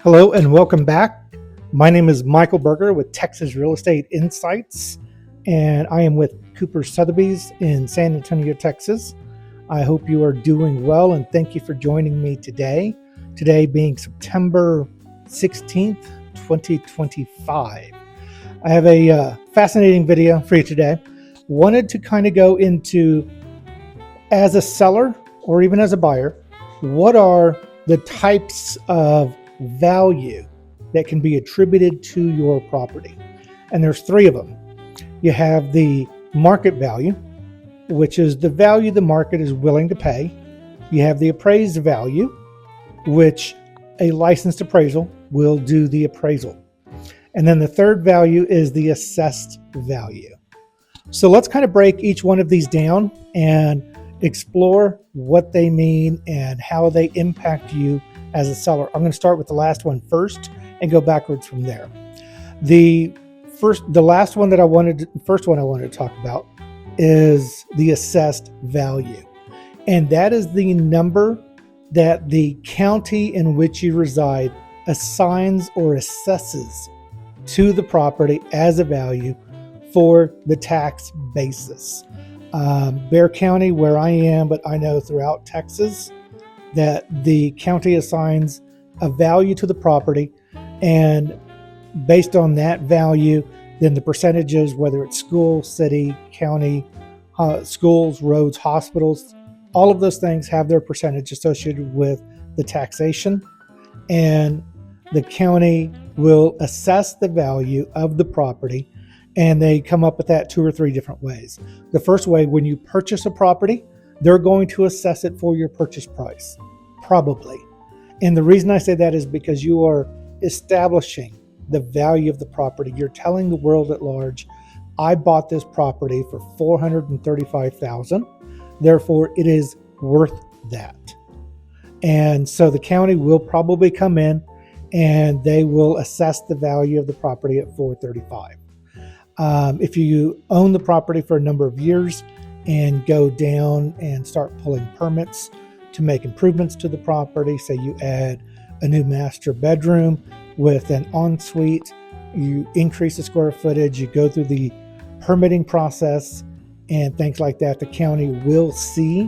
Hello and welcome back. My name is Michael Berger with Texas Real Estate Insights, and I am with Cooper Sotheby's in San Antonio, Texas. I hope you are doing well, and thank you for joining me today. Today being September 16th, 2025. I have a fascinating video for you today. Wanted to kind of go into, as a seller or even as a buyer, what are the types of value that can be attributed to your property. And there's three of them. You have the market value, which is the value the market is willing to pay. You have the appraised value, which a licensed appraisal will do the appraisal. And then the third value is the assessed value. So let's kind of break each one of these down and explore what they mean and how they impact you as a seller. I'm going to start with the last one first and go backwards from there. The first one I wanted to talk about is the assessed value. And that is the number that the county in which you reside assigns or assesses to the property as a value for the tax basis. Bexar County, where I am, but I know throughout Texas, that the county assigns a value to the property, and based on that value, then the percentages, whether it's school, city, county, schools, roads, hospitals, all of those things have their percentage associated with the taxation, and the county will assess the value of the property, and they come up with that two or three different ways. The first way, when you purchase a property, they're going to assess it for your purchase price, probably. And the reason I say that is because you are establishing the value of the property. You're telling the world at large, I bought this property for $435,000, therefore it is worth that. And so the county will probably come in and they will assess the value of the property at $435,000. If you own the property for a number of years and go down and start pulling permits to make improvements to the property, say you add a new master bedroom with an ensuite, you increase the square footage, you go through the permitting process and things like that, the county will see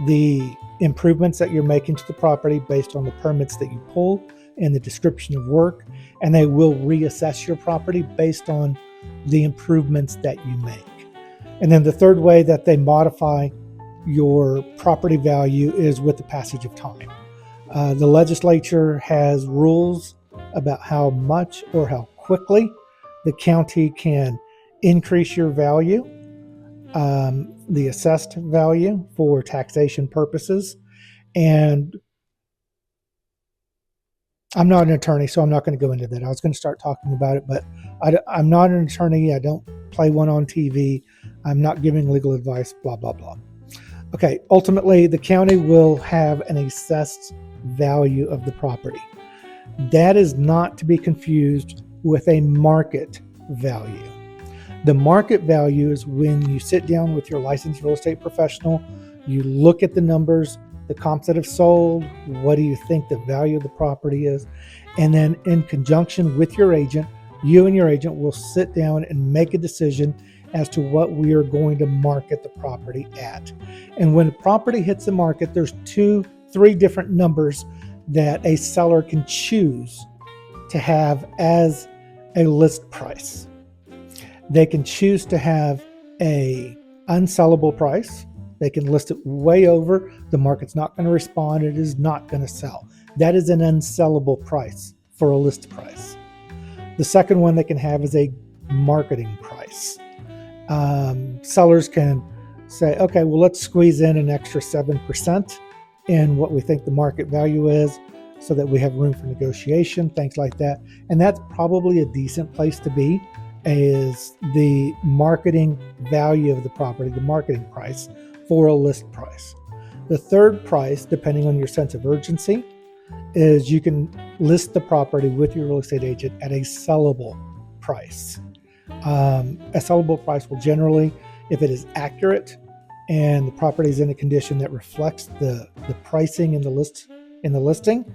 the improvements that you're making to the property based on the permits that you pull and the description of work, and they will reassess your property based on the improvements that you make. And then the third way that they modify your property value is with the passage of time. The legislature has rules about how much or how quickly the county can increase your value, the assessed value for taxation purposes. And I'm not an attorney, so I'm not going to go into that. I was going to start talking about it, but I'm not an attorney. I don't play one on TV. I'm not giving legal advice, blah, blah, blah. Okay, ultimately, the county will have an assessed value of the property. That is not to be confused with a market value. The market value is when you sit down with your licensed real estate professional, you look at the numbers, the comps that have sold, what do you think the value of the property is, and then in conjunction with your agent, you and your agent will sit down and make a decision as to what we are going to market the property at. And when the property hits the market, there's 2-3 different numbers that a seller can choose to have as a list price. They can choose to have a unsellable price. They can list it way over. The market's not going to respond. It is not going to sell. That is an unsellable price for a list price. The second one they can have is a marketing price. Sellers can say, okay, well, let's squeeze in an extra 7% in what we think the market value is so that we have room for negotiation, things like that. And that's probably a decent place to be, is the marketing value of the property, the marketing price for a list price. The third price, depending on your sense of urgency, is you can list the property with your real estate agent at a sellable price. A sellable price will generally, if it is accurate and the property is in a condition that reflects the pricing in the listing,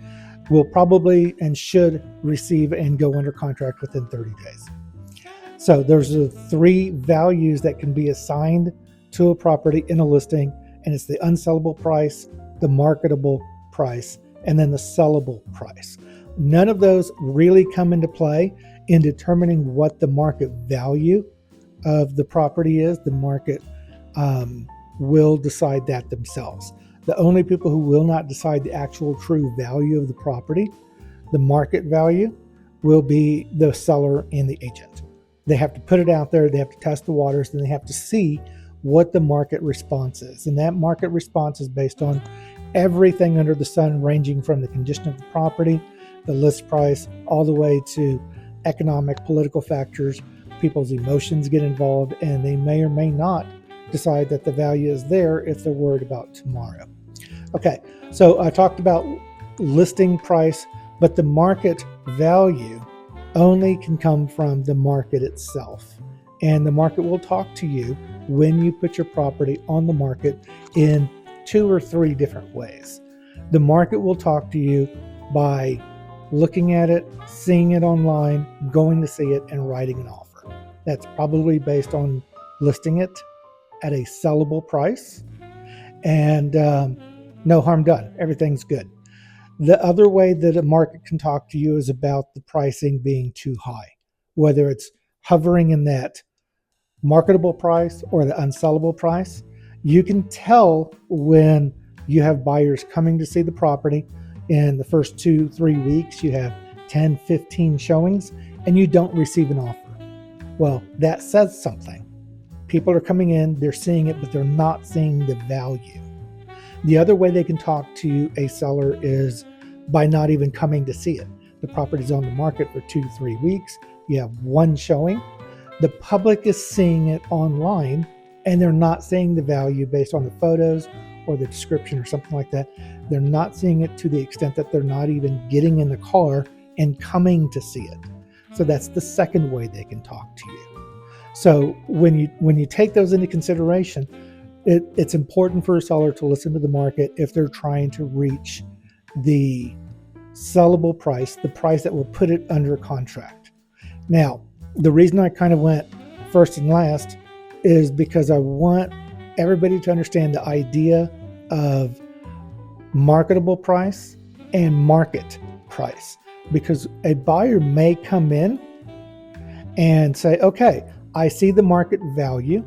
will probably and should receive and go under contract within 30 days. So there's the three values that can be assigned to a property in a listing, and it's the unsellable price, the marketable price, and then the sellable price. None of those really come into play in determining what the market value of the property is. The market will decide that themselves. The only people who will not decide the actual true value of the property, the market value, will be the seller and the agent. They have to put it out there, they have to test the waters, and they have to see what the market response is. And that market response is based on everything under the sun, ranging from the condition of the property, the list price, all the way to economic, political factors. People's emotions get involved, and they may or may not decide that the value is there if they're worried about tomorrow. Okay, so I talked about listing price, but the market value only can come from the market itself. And the market will talk to you when you put your property on the market in 2 or 3 different ways. The market will talk to you by looking at it, seeing it online, going to see it, and writing an offer. That's probably based on listing it at a sellable price, and no harm done. Everything's good. The other way that a market can talk to you is about the pricing being too high, whether it's hovering in that marketable price or the unsellable price. You can tell when you have buyers coming to see the property. In the first 2-3 weeks, you have 10, 15 showings, and you don't receive an offer. Well, that says something. People are coming in, they're seeing it, but they're not seeing the value. The other way they can talk to a seller is by not even coming to see it. The property's on the market for 2-3 weeks. You have 1 showing. The public is seeing it online, and they're not seeing the value based on the photos or the description or something like that. They're not seeing it to the extent that they're not even getting in the car and coming to see it. So that's the second way they can talk to you. So when you take those into consideration, it's important for a seller to listen to the market if they're trying to reach the sellable price, the price that will put it under contract. Now, the reason I kind of went first and last is because I want everybody to understand the idea of marketable price and market price, because a buyer may come in and say, okay, I see the market value.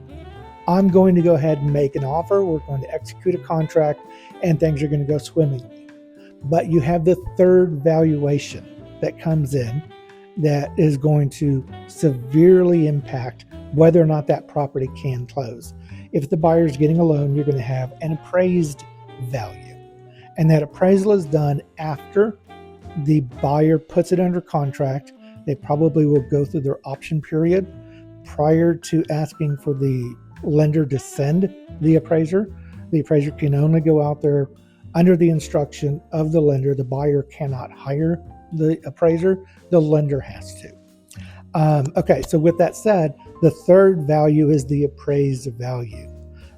I'm going to go ahead and make an offer. We're going to execute a contract, and things are going to go swimmingly. But you have the third valuation that comes in that is going to severely impact whether or not that property can close. If the buyer is getting a loan, you're going to have an appraised value. And that appraisal is done after the buyer puts it under contract. They probably will go through their option period prior to asking for the lender to send the appraiser. The appraiser can only go out there under the instruction of the lender. The buyer cannot hire the appraiser. The lender has to. Okay, so with that said, the third value is the appraised value.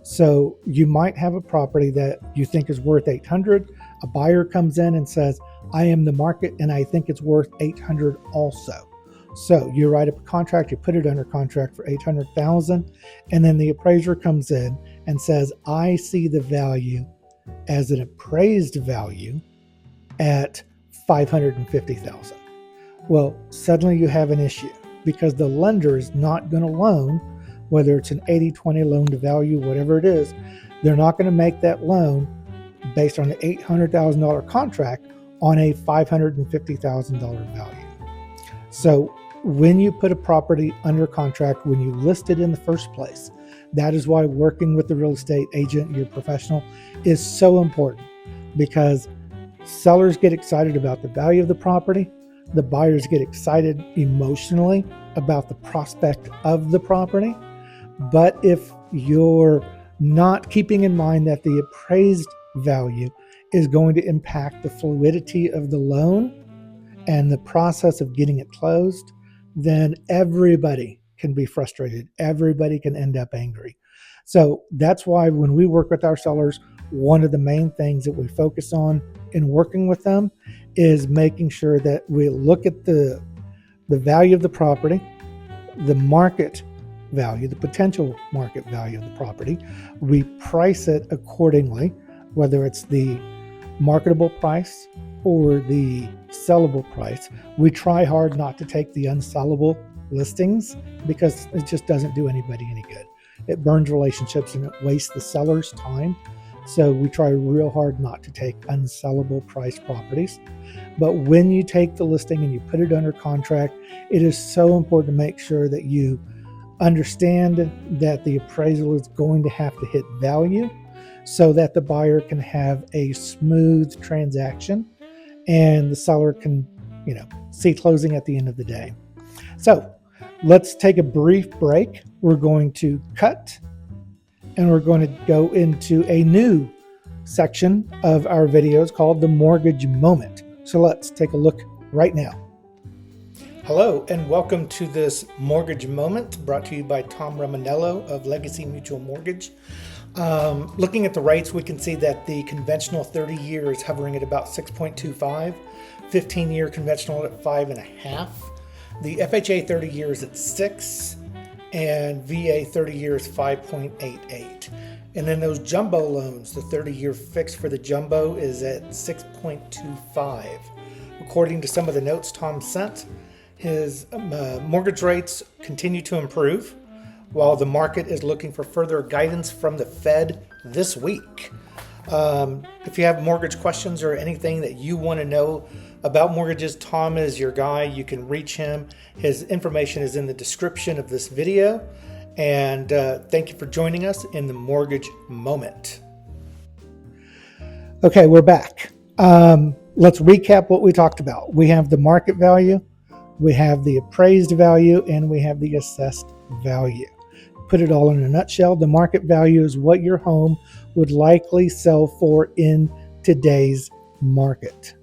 So you might have a property that you think is worth $800. A buyer comes in and says, I am the market and I think it's worth $800 also. So you write up a contract, you put it under contract for $800,000, and then the appraiser comes in and says, I see the value as an appraised value at $550,000. Well, suddenly you have an issue because the lender is not going to loan, whether it's an 80-20 loan to value, whatever it is, they're not going to make that loan based on an $800,000 contract on a $550,000 value. So when you put a property under contract, when you list it in the first place, that is why working with the real estate agent, your professional, is so important, because sellers get excited about the value of the property. The buyers get excited emotionally about the prospect of the property. But if you're not keeping in mind that the appraised value is going to impact the fluidity of the loan and the process of getting it closed, then everybody can be frustrated. Everybody can end up angry. So that's why when we work with our sellers, one of the main things that we focus on in working with them is making sure that we look at the value of the property, the market value, the potential market value of the property. We price it accordingly, whether it's the marketable price or the sellable price. We try hard not to take the unsellable listings because it just doesn't do anybody any good. It burns relationships and it wastes the seller's time. So we try real hard not to take unsellable price properties. But when you take the listing and you put it under contract, it is so important to make sure that you understand that the appraisal is going to have to hit value so that the buyer can have a smooth transaction and the seller can, see closing at the end of the day. So let's take a brief break. We're going to cut and we're going to go into a new section of our videos called the mortgage moment. So let's take a look right now. Hello and welcome to this mortgage moment brought to you by Tom Romanello of Legacy Mutual Mortgage. Looking at the rates, we can see that the conventional 30-year is hovering at about 6.25, 15-year conventional at 5.5. The FHA 30-year is at 6, and VA 30-year is 5.88. And then those jumbo loans, the 30-year fixed for the jumbo is at 6.25. According to some of the notes Tom sent, his mortgage rates continue to improve while the market is looking for further guidance from the Fed this week. If you have mortgage questions or anything that you want to know about mortgages, Tom is your guy. You can reach him. His information is in the description of this video. And thank you for joining us in the mortgage moment. Okay, we're back. Let's recap what we talked about. We have the market value, we have the appraised value, and we have the assessed value. Put it all in a nutshell, the market value is what your home would likely sell for in today's market.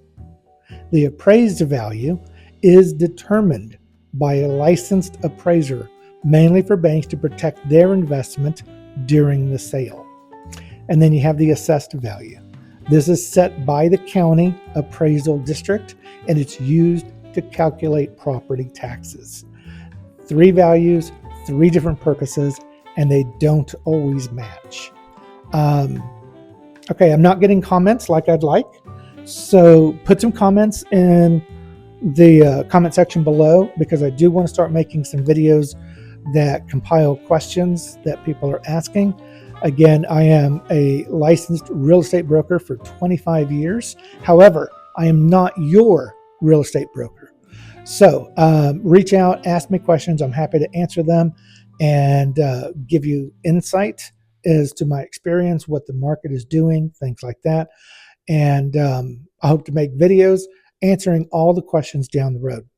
The appraised value is determined by a licensed appraiser, mainly for banks to protect their investment during the sale. And then you have the assessed value. This is set by the county appraisal district, and it's used to calculate property taxes. 3 values, 3 different purposes, and they don't always match. Okay, I'm not getting comments like I'd like, so put some comments in the comment section below, because I do want to start making some videos that compile questions that people are asking. Again, I am a licensed real estate broker for 25 years. However, I am not your real estate broker. So reach out, ask me questions. I'm happy to answer them and give you insight as to my experience, what the market is doing, things like that. And I hope to make videos answering all the questions down the road.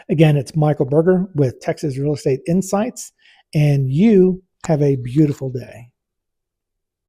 Again, it's Michael Berger with Texas Real Estate Insights, and you have a beautiful day.